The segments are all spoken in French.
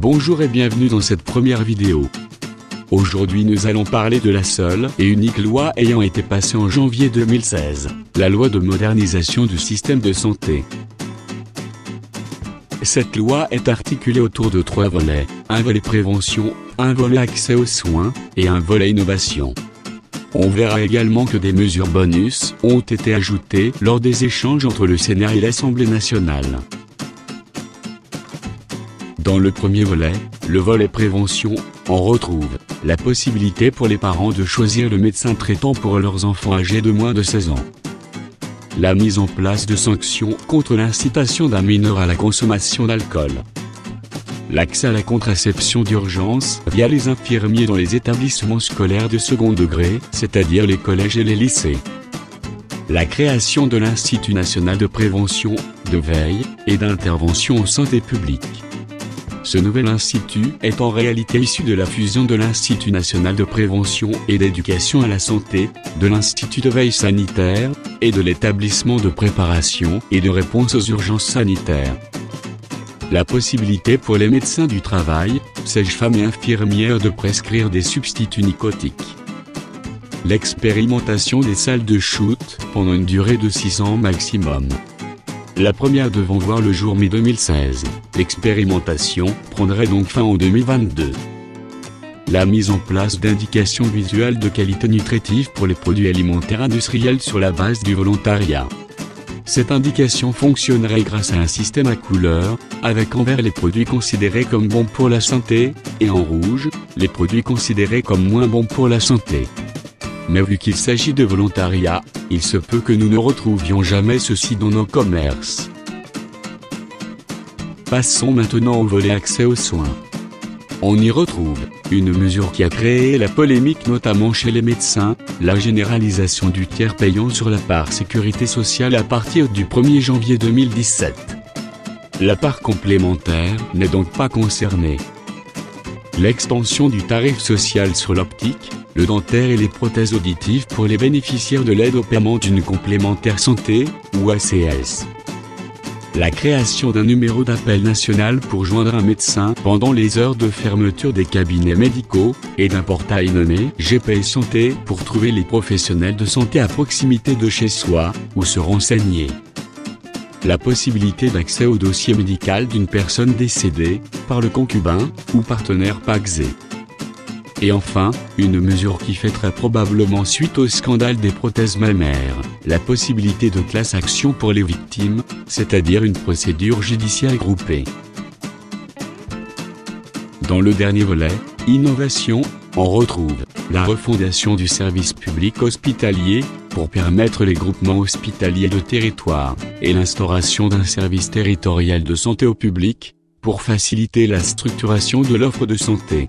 Bonjour et bienvenue dans cette première vidéo. Aujourd'hui nous allons parler de la seule et unique loi ayant été passée en janvier 2016, la loi de modernisation du système de santé. Cette loi est articulée autour de 3 volets, un volet prévention, un volet accès aux soins, et un volet innovation. On verra également que des mesures bonus ont été ajoutées lors des échanges entre le Sénat et l'Assemblée nationale. Dans le premier volet, le volet prévention, on retrouve la possibilité pour les parents de choisir le médecin traitant pour leurs enfants âgés de moins de 16 ans. La mise en place de sanctions contre l'incitation d'un mineur à la consommation d'alcool. L'accès à la contraception d'urgence via les infirmiers dans les établissements scolaires de second degré, c'est-à-dire les collèges et les lycées. La création de l'Institut national de prévention, de veille et d'intervention en santé publique. Ce nouvel institut est en réalité issu de la fusion de l'Institut national de prévention et d'éducation à la santé, de l'Institut de veille sanitaire, et de l'établissement de préparation et de réponse aux urgences sanitaires. La possibilité pour les médecins du travail, sages-femmes et infirmières de prescrire des substituts nicotiques. L'expérimentation des salles de shoot pendant une durée de 6 ans maximum. La première devant voir le jour mi-2016, l'expérimentation prendrait donc fin en 2022. La mise en place d'indications visuelles de qualité nutritive pour les produits alimentaires industriels sur la base du volontariat. Cette indication fonctionnerait grâce à un système à couleurs, avec en vert les produits considérés comme bons pour la santé, et en rouge, les produits considérés comme moins bons pour la santé. Mais vu qu'il s'agit de volontariat, il se peut que nous ne retrouvions jamais ceci dans nos commerces. Passons maintenant au volet accès aux soins. On y retrouve une mesure qui a créé la polémique notamment chez les médecins, la généralisation du tiers payant sur la part sécurité sociale à partir du 1er janvier 2017. La part complémentaire n'est donc pas concernée. L'extension du tarif social sur l'optique, le dentaire et les prothèses auditives pour les bénéficiaires de l'aide au paiement d'une complémentaire santé, ou ACS. La création d'un numéro d'appel national pour joindre un médecin pendant les heures de fermeture des cabinets médicaux, et d'un portail nommé GPS Santé pour trouver les professionnels de santé à proximité de chez soi, ou se renseigner. La possibilité d'accès au dossier médical d'une personne décédée, par le concubin, ou partenaire pacsé. Et enfin, une mesure qui fait très probablement suite au scandale des prothèses mammaires, la possibilité de class action pour les victimes, c'est-à-dire une procédure judiciaire groupée. Dans le dernier volet, innovation, on retrouve la refondation du service public hospitalier, pour permettre les groupements hospitaliers de territoire, et l'instauration d'un service territorial de santé au public, pour faciliter la structuration de l'offre de santé.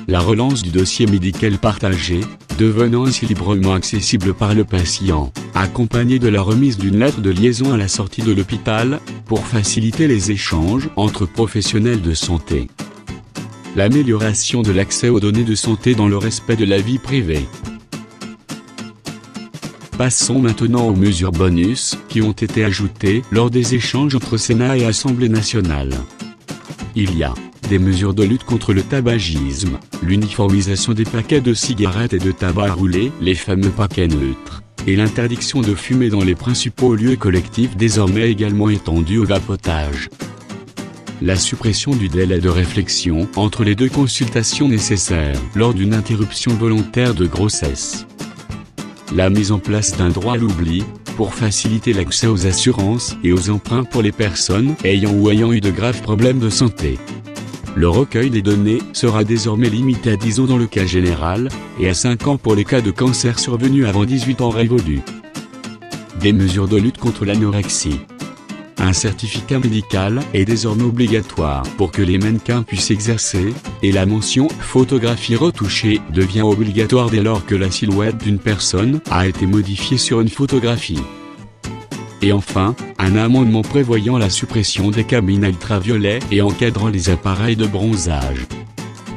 La relance du dossier médical partagé, devenant ainsi librement accessible par le patient, accompagné de la remise d'une lettre de liaison à la sortie de l'hôpital, pour faciliter les échanges entre professionnels de santé. L'amélioration de l'accès aux données de santé dans le respect de la vie privée. Passons maintenant aux mesures bonus qui ont été ajoutées lors des échanges entre Sénat et Assemblée nationale. Il y a des mesures de lutte contre le tabagisme, l'uniformisation des paquets de cigarettes et de tabac à rouler, les fameux paquets neutres, et l'interdiction de fumer dans les principaux lieux collectifs désormais également étendue au vapotage. La suppression du délai de réflexion entre les 2 consultations nécessaires lors d'une interruption volontaire de grossesse. La mise en place d'un droit à l'oubli, pour faciliter l'accès aux assurances et aux emprunts pour les personnes ayant eu de graves problèmes de santé. Le recueil des données sera désormais limité à 10 ans dans le cas général, et à 5 ans pour les cas de cancer survenus avant 18 ans révolus. Des mesures de lutte contre l'anorexie. Un certificat médical est désormais obligatoire pour que les mannequins puissent exercer, et la mention « photographie retouchée » devient obligatoire dès lors que la silhouette d'une personne a été modifiée sur une photographie. Et enfin, un amendement prévoyant la suppression des cabines ultraviolets et encadrant les appareils de bronzage.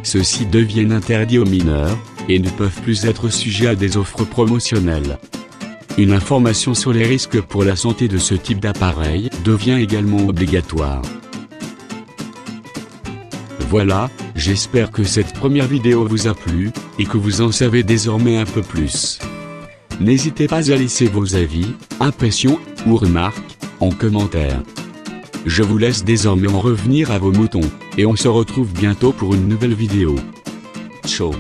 Ceux-ci deviennent interdits aux mineurs, et ne peuvent plus être sujets à des offres promotionnelles. Une information sur les risques pour la santé de ce type d'appareil devient également obligatoire. Voilà, j'espère que cette première vidéo vous a plu, et que vous en savez désormais un peu plus. N'hésitez pas à laisser vos avis, impressions, ou remarques, en commentaire. Je vous laisse désormais en revenir à vos moutons, et on se retrouve bientôt pour une nouvelle vidéo. Ciao.